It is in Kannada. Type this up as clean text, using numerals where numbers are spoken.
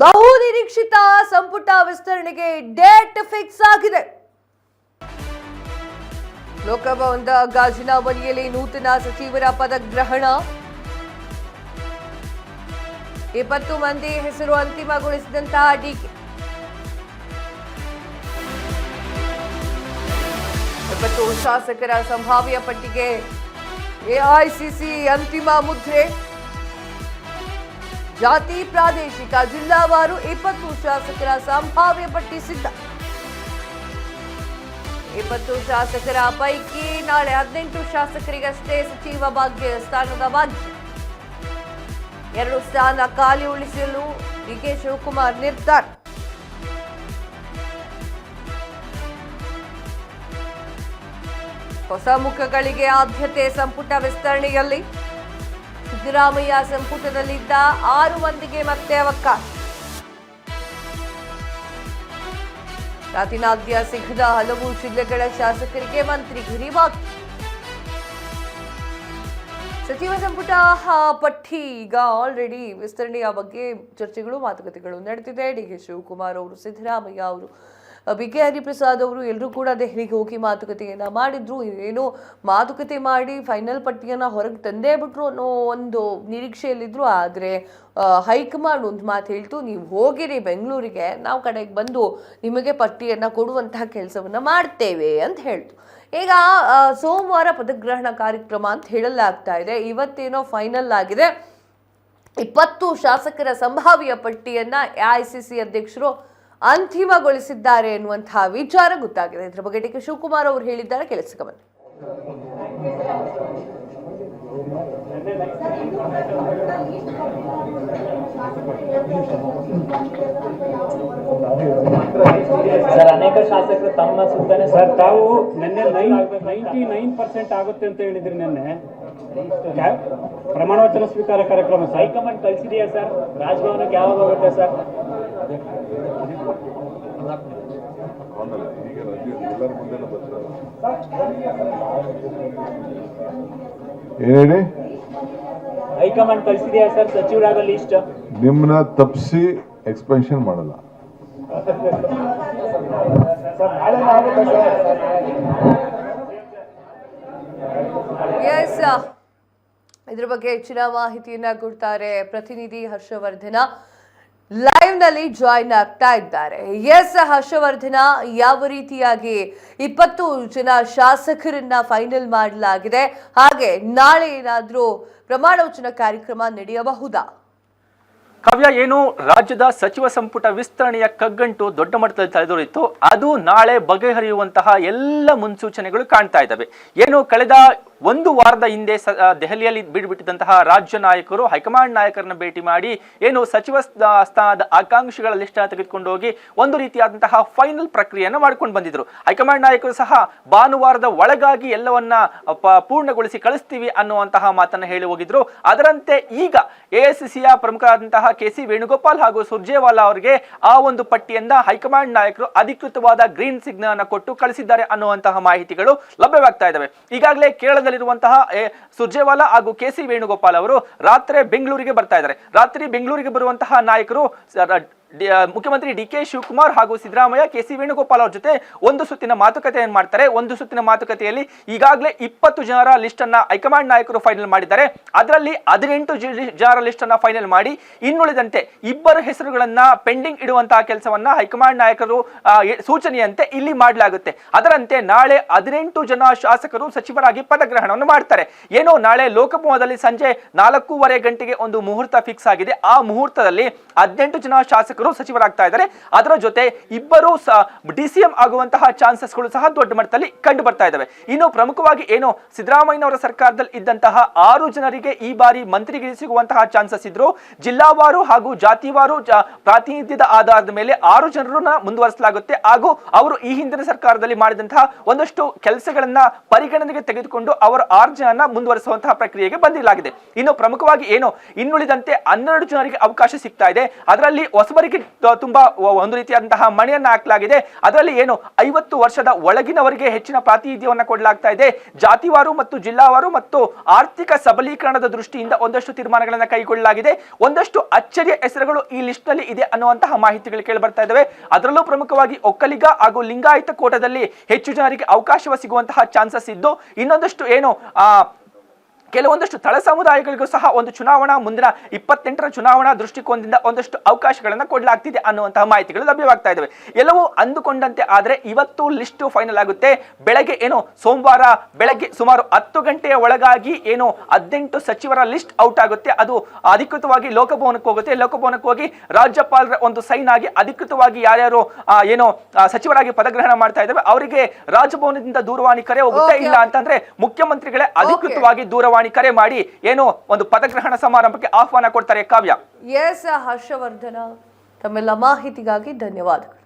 ಬಹುನಿರೀಕ್ಷಿತ ಸಂಪುಟ ವಿಸ್ತರಣೆಗೆ ಡೇಟ್ ಫಿಕ್ಸ್ ಆಗಿದೆ. ಲೋಕಭವನದ ಗಾಜಿನ ಮನೆಯಲ್ಲಿ ನೂತನ ಸಚಿವರ ಪದಗ್ರಹಣ. 20 ಮಂದಿ ಹೆಸರು ಅಂತಿಮಗೊಳಿಸಿದಂತಹ ಡಿಕೆ. 20 ಶಾಸಕರ ಸಂಭಾವ್ಯ ಪಟ್ಟಿಗೆ ಎಐಸಿಸಿ ಅಂತಿಮ ಮುದ್ರೆ. ಜಾತಿ ಪ್ರಾದೇಶಿಕ ಜಿಲ್ಲಾವಾರು 20 ಶಾಸಕರ ಸಂಭಾವ್ಯ ಪಟ್ಟಿ ಸಿದ್ಧ. 20 ಶಾಸಕರ ಪೈಕಿ ನಾಳೆ 18 ಶಾಸಕರಿಗಷ್ಟೇ ಸಚಿವ ಸ್ಥಾನದ ಭಾಗ್ಯ. 2 ಸ್ಥಾನ ಖಾಲಿ ಉಳಿಸಲು ಡಿಕೆ ಶಿವಕುಮಾರ್ ನಿರ್ಧಾರ. ಹೊಸ ಮುಖಗಳಿಗೆ ಆದ್ಯತೆ ಸಂಪುಟ ವಿಸ್ತರಣೆಯಲ್ಲಿ. ಸಿದ್ದರಾಮಯ್ಯ ಸಂಪುಟದಲ್ಲಿದ್ದ 6 ಮಂದಿಗೆ ಮತ್ತೆ ಅವಕಾಶ. ಪ್ರಾತಿನಿಧ್ಯ ಸಿಗದ ಹಲವು ಜಿಲ್ಲೆಗಳ ಶಾಸಕರಿಗೆ ಮಂತ್ರಿಗಿರಿ ಬಾಕಿ. ಸಚಿವ ಸಂಪುಟ ಪಟ್ಟಿ ಈಗ ಆಲ್ರೆಡಿ ವಿಸ್ತರಣೆಯ ಬಗ್ಗೆ ಚರ್ಚೆಗಳು ಮಾತುಕತೆಗಳು ನಡೆದಿದೆ. ಡಿಕೆ ಶಿವಕುಮಾರ್ ಅವರು, ಸಿದ್ದರಾಮಯ್ಯ ಅವರು, ಬಿಕೆ ಹರಿಪ್ರಸಾದ್ ಅವರು ಎಲ್ಲರೂ ಕೂಡ ದೆಹಲಿಗೆ ಹೋಗಿ ಮಾತುಕತೆಯನ್ನ ಮಾಡಿದ್ರು. ಏನೋ ಮಾತುಕತೆ ಮಾಡಿ ಫೈನಲ್ ಪಟ್ಟಿಯನ್ನ ಹೊರಗೆ ತಂದೇ ಬಿಟ್ರು ಅನ್ನೋ ಒಂದು ನಿರೀಕ್ಷೆಯಲ್ಲಿದ್ರು. ಆದರೆ ಹೈಕಮಾಂಡ್ ಒಂದು ಮಾತು ಹೇಳ್ತು, ನೀವು ಹೋಗಿರಿ ಬೆಂಗಳೂರಿಗೆ, ನಾವು ಕಡೆಗೆ ಬಂದು ನಿಮಗೆ ಪಟ್ಟಿಯನ್ನ ಕೊಡುವಂತಹ ಕೆಲಸವನ್ನ ಮಾಡ್ತೇವೆ ಅಂತ ಹೇಳ್ತು. ಈಗ ಸೋಮವಾರ ಪದಗ್ರಹಣ ಕಾರ್ಯಕ್ರಮ ಅಂತ ಹೇಳಲಾಗ್ತಾ ಇದೆ. ಇವತ್ತೇನೋ ಫೈನಲ್ ಆಗಿದೆ. 20 ಶಾಸಕರ ಸಂಭಾವ್ಯ ಪಟ್ಟಿಯನ್ನ ಎಐಸಿಸಿ ಅಧ್ಯಕ್ಷರು ಅಂತಿಮಗೊಳಿಸಿದ್ದಾರೆ ಎನ್ನುವಂತಹ ವಿಚಾರ ಗೊತ್ತಾಗಿದೆ. ಇದರ ಬಗ್ಗೆ ಡಿಕೆ ಶಿವಕುಮಾರ್ ಅವರು ಹೇಳಿದ್ದಾರೆ, ಕೇಳಿಸಿಕೊಳ್ಳಿ. ಸರ್, ಅನೇಕ ಶಾಸಕರು ತಮ್ಮ ಸುತ್ತಾನೆ ಸರ್, ತಾವು ನಿನ್ನೆ 99% ಆಗುತ್ತೆ ಅಂತ ಹೇಳಿದ್ರಿ. ನಿನ್ನೆ ಪ್ರಮಾಣ ವಚನ ಸ್ವೀಕಾರ ಕಾರ್ಯಕ್ರಮ ಹೈಕಮಾಂಡ್ ಕಳಿಸಿದೆಯಾ ಸರ್? ರಾಜಭವನಕ್ಕೆ ಯಾವಾಗ ಹೋಗುತ್ತೆ ಸರ್? ಏನ್ ಹೇಳಿ? ಹೈಕಮಾಂಡ್ ಕಳಿಸಿದೆಯಾ ಸರ್ ಸಚಿವರಾಗ ಲಿಸ್ಟ್? ನಿಮ್ಮನ್ನ ತಪ್ಪಿಸಿ ಎಕ್ಸ್ಪೆನ್ಷನ್ ಮಾಡಲ್ಲ. ಎಸ್, ಇದ್ರ ಬಗ್ಗೆ ಹೆಚ್ಚಿನ ಮಾಹಿತಿಯನ್ನ ಕೊಡ್ತಾರೆ ಪ್ರತಿನಿಧಿ ಹರ್ಷವರ್ಧನ. ಲೈವ್ ನಲ್ಲಿ ಜಾಯಿನ್ ಆಗ್ತಾ ಇದ್ದಾರೆ. ಎಸ್ ಹರ್ಷವರ್ಧನ, ಯಾವ ರೀತಿಯಾಗಿ 20 ಜನ ಶಾಸಕರನ್ನ ಫೈನಲ್ ಮಾಡಲಾಗಿದೆ, ಹಾಗೆ ನಾಳೆ ಏನಾದ್ರೂ ಪ್ರಮಾಣ ವಚನ ಕಾರ್ಯಕ್ರಮ ನಡೆಯಬಹುದಾ? ಕಾವ್ಯ, ಏನು ರಾಜ್ಯದ ಸಚಿವ ಸಂಪುಟ ವಿಸ್ತರಣೆಯ ಕಗ್ಗಂಟು ದೊಡ್ಡ ಮಟ್ಟದಲ್ಲಿ ತಲೆದೋರಿತ್ತು. ಅದು ನಾಳೆ ಬಗೆಹರಿಯುವಂತಹ ಎಲ್ಲ ಮುನ್ಸೂಚನೆಗಳು ಕಾಣ್ತಾ ಇದ್ದಾವೆ. ಏನು ಕಳೆದ 1 ವಾರದ ಹಿಂದೆ ದೆಹಲಿಯಲ್ಲಿ ಬಿಟ್ಟಂತಹ ರಾಜ್ಯ ನಾಯಕರು ಹೈಕಮಾಂಡ್ ನಾಯಕರನ್ನ ಭೇಟಿ ಮಾಡಿ ಏನು ಸಚಿವ ಸ್ಥಾನದ ಆಕಾಂಕ್ಷಿಗಳ ಲಿಸ್ಟ್ ಅನ್ನು ತೆಗೆದುಕೊಂಡು ಹೋಗಿ ಒಂದು ರೀತಿಯಾದಂತಹ ಫೈನಲ್ ಪ್ರಕ್ರಿಯೆಯನ್ನು ಮಾಡ್ಕೊಂಡು ಬಂದಿದ್ರು. ಹೈಕಮಾಂಡ್ ನಾಯಕರು ಸಹ ಭಾನುವಾರದ ಒಳಗಾಗಿ ಎಲ್ಲವನ್ನ ಪೂರ್ಣಗೊಳಿಸಿ ಕಳಿಸ್ತೀವಿ ಅನ್ನುವಂತಹ ಮಾತನ್ನ ಹೇಳಿ ಹೋಗಿದ್ರು. ಅದರಂತೆ ಈಗ ಎಐಸಿಸಿಯ ಪ್ರಮುಖರಾದಂತಹ ಕೆ.ಸಿ. ವೇಣುಗೋಪಾಲ್ ಹಾಗೂ ಸುರ್ಜೇವಾಲಾ ಅವರಿಗೆ ಆ ಒಂದು ಪಟ್ಟಿಯಿಂದ ಹೈಕಮಾಂಡ್ ನಾಯಕರು ಅಧಿಕೃತವಾದ ಗ್ರೀನ್ ಸಿಗ್ನಲ್ ಅನ್ನು ಕೊಟ್ಟು ಕಳಿಸಿದ್ದಾರೆ ಅನ್ನುವಂತಹ ಮಾಹಿತಿಗಳು ಲಭ್ಯವಾಗ್ತಾ ಇದ್ದಾವೆ. ಈಗಾಗಲೇ ಕೇರಳದಲ್ಲಿರುವಂತಹ ಸುರ್ಜೇವಾಲಾ ಹಾಗೂ ಕೆ.ಸಿ. ವೇಣುಗೋಪಾಲ್ ಅವರು ರಾತ್ರಿ ಬೆಂಗಳೂರಿಗೆ ಬರ್ತಾ ಇದ್ದಾರೆ. ರಾತ್ರಿ ಬೆಂಗಳೂರಿಗೆ ಬರುವಂತಹ ನಾಯಕರು ಮುಖ್ಯಮಂತ್ರಿ ಡಿಕೆ ಶಿವಕುಮಾರ್ ಹಾಗೂ ಸಿದ್ದರಾಮಯ್ಯ, ಕೆ.ಸಿ. ವೇಣುಗೋಪಾಲ್ ಅವರ ಜೊತೆ ಒಂದು ಸುತ್ತಿನ ಮಾತುಕತೆಯನ್ನು ಮಾಡ್ತಾರೆ. ಒಂದು ಸುತ್ತಿನ ಮಾತುಕತೆಯಲ್ಲಿ ಈಗಾಗಲೇ 20 ಜನರ ಲಿಸ್ಟ್ ಅನ್ನ ಹೈಕಮಾಂಡ್ ನಾಯಕರು ಫೈನಲ್ ಮಾಡಿದ್ದಾರೆ. ಅದರಲ್ಲಿ 18 ಜನರ ಲಿಸ್ಟ್ ಅನ್ನ ಫೈನಲ್ ಮಾಡಿ ಇನ್ನುಳಿದಂತೆ 2 ಹೆಸರುಗಳನ್ನ ಪೆಂಡಿಂಗ್ ಇಡುವಂತಹ ಕೆಲಸವನ್ನ ಹೈಕಮಾಂಡ್ ನಾಯಕರು ಸೂಚನೆಯಂತೆ ಇಲ್ಲಿ ಮಾಡಲಾಗುತ್ತೆ. ಅದರಂತೆ ನಾಳೆ 18 ಜನ ಶಾಸಕರು ಸಚಿವರಾಗಿ ಪದಗ್ರಹಣವನ್ನು ಮಾಡ್ತಾರೆ. ಏನೋ ನಾಳೆ ಲೋಕಭವನದಲ್ಲಿ ಸಂಜೆ 4:15 ಗಂಟೆಗೆ ಒಂದು ಮುಹೂರ್ತ ಫಿಕ್ಸ್ ಆಗಿದೆ. ಆ ಮುಹೂರ್ತದಲ್ಲಿ 18 ಜನ ಶಾಸಕರು ಸಚಿವರಾಗ್ತಾ ಇದ್ದಾರೆ. ಅದರ ಜೊತೆ 2 ಡಿಸಿಎಂ ಆಗುವಂತಹ ಚಾನ್ಸಸ್ಗಳು ಸಹ ದೊಡ್ಡ ಮಟ್ಟದಲ್ಲಿ ಕಂಡು ಬರ್ತಾ ಇದ್ದಾವೆ. ಇನ್ನು ಪ್ರಮುಖವಾಗಿ ಏನು ಸಿದ್ದರಾಮಯ್ಯನವರ ಸರ್ಕಾರದಲ್ಲಿ ಇದ್ದಂತಹ 6 ಜನರಿಗೆ ಈ ಬಾರಿ ಮಂತ್ರಿಗಿರಿ ಸಿಗುವಂತಹ ಚಾನ್ಸಸ್ ಇದ್ರು. ಜಿಲ್ಲಾವಾರು ಹಾಗೂ ಜಾತಿವಾರು ಪ್ರಾತಿನಿಧ್ಯದ ಆಧಾರದ ಮೇಲೆ 6 ಜನರನ್ನ ಮುಂದುವರಿಸಲಾಗುತ್ತೆ. ಹಾಗೂ ಅವರು ಈ ಹಿಂದಿನ ಸರ್ಕಾರದಲ್ಲಿ ಮಾಡಿದಂತಹ ಒಂದಷ್ಟು ಕೆಲಸಗಳನ್ನ ಪರಿಗಣನೆಗೆ ತೆಗೆದುಕೊಂಡು ಅವರು 6 ಜನರನ್ನ ಮುಂದುವರಿಸುವಂತಹ ಪ್ರಕ್ರಿಯೆಗೆ ಬಂದಿರಲಾಗಿದೆ. ಇನ್ನು ಪ್ರಮುಖವಾಗಿ ಏನು ಇನ್ನುಳಿದಂತೆ 12 ಜನರಿಗೆ ಅವಕಾಶ ಸಿಗ್ತಾ ಇದೆ. ಅದರಲ್ಲಿ ಹೊಸಬರಿಗೆ ಅವರಿಗೆ ತುಂಬಾ ಒಂದು ರೀತಿಯಾದಂತಹ ಮಣೆಯನ್ನ ಹಾಕಲಾಗಿದೆ. ಅದರಲ್ಲಿ ಏನು 50 ವರ್ಷದ ಒಳಗಿನವರಿಗೆ ಹೆಚ್ಚಿನ ಪ್ರಾತಿನಿಧ್ಯವನ್ನ ಕೊಡಲಾಗ್ತಾ ಇದೆ. ಜಾತಿವಾರು ಮತ್ತು ಜಿಲ್ಲಾವಾರು ಮತ್ತು ಆರ್ಥಿಕ ಸಬಲೀಕರಣದ ದೃಷ್ಟಿಯಿಂದ ಒಂದಷ್ಟು ತೀರ್ಮಾನಗಳನ್ನ ಕೈಗೊಳ್ಳಲಾಗಿದೆ. ಒಂದಷ್ಟು ಅಚ್ಚರಿಯ ಹೆಸರುಗಳು ಈ ಲಿಸ್ಟ್ ನಲ್ಲಿ ಇದೆ ಅನ್ನುವಂತಹ ಮಾಹಿತಿಗಳು ಕೇಳಿ ಬರ್ತಾ ಇದ್ದಾವೆ. ಅದರಲ್ಲೂ ಪ್ರಮುಖವಾಗಿ ಒಕ್ಕಲಿಗ ಹಾಗೂ ಲಿಂಗಾಯತ ಕೋಟಾದಲ್ಲಿ ಹೆಚ್ಚು ಜನರಿಗೆ ಅವಕಾಶ ಸಿಗುವಂತಹ ಚಾನ್ಸಸ್ ಇದ್ದು, ಇನ್ನೊಂದಷ್ಟು ಏನು ಕೆಲವೊಂದಷ್ಟು ತಳ ಸಮುದಾಯಗಳಿಗೂ ಸಹ ಒಂದು ಚುನಾವಣಾ ಮುಂದಿನ 28ರ ಚುನಾವಣಾ ದೃಷ್ಟಿಕೋನದಿಂದ ಒಂದಷ್ಟು ಅವಕಾಶಗಳನ್ನ ಕೊಡಲಾಗ್ತಿದೆ ಅನ್ನುವಂತಹ ಮಾಹಿತಿಗಳು ಲಭ್ಯವಾಗ್ತಾ ಇದಾವೆ. ಎಲ್ಲವೂ ಅಂದುಕೊಂಡಂತೆ ಆದ್ರೆ ಇವತ್ತು ಲಿಸ್ಟ್ ಫೈನಲ್ ಆಗುತ್ತೆ. ಬೆಳಗ್ಗೆ ಏನು ಸೋಮವಾರ ಬೆಳಗ್ಗೆ ಸುಮಾರು 10 ಗಂಟೆಯ ಒಳಗಾಗಿ ಏನು 18 ಸಚಿವರ ಲಿಸ್ಟ್ ಔಟ್ ಆಗುತ್ತೆ. ಅದು ಅಧಿಕೃತವಾಗಿ ಲೋಕಭವನಕ್ಕೆ ಹೋಗುತ್ತೆ. ಲೋಕಭವನಕ್ಕೆ ಹೋಗಿ ರಾಜ್ಯಪಾಲರ ಒಂದು ಸೈನ್ ಆಗಿ ಅಧಿಕೃತವಾಗಿ ಯಾರ್ಯಾರು ಏನು ಸಚಿವರಾಗಿ ಪದಗ್ರಹಣ ಮಾಡ್ತಾ ಇದ್ದಾವೆ ಅವರಿಗೆ ರಾಜಭವನದಿಂದ ದೂರವಾಣಿ ಕರೆ ಹೋಗುತ್ತೆ. ಇಲ್ಲ ಅಂತಂದ್ರೆ ಮುಖ್ಯಮಂತ್ರಿಗಳೇ ಅಧಿಕೃತವಾಗಿ ದೂರವಾಣಿ ಕರೆ ಮಾಡಿ ಏನು ಒಂದು ಪದಗ್ರಹಣ ಸಮಾರಂಭಕ್ಕೆ ಆಹ್ವಾನ ಕೊಡ್ತಾರೆ. ಕಾವ್ಯ. ಎಸ್ ಹರ್ಷವರ್ಧನ, ತಮ್ಮೆಲ್ಲ ಮಾಹಿತಿಗಾಗಿ ಧನ್ಯವಾದಗಳು.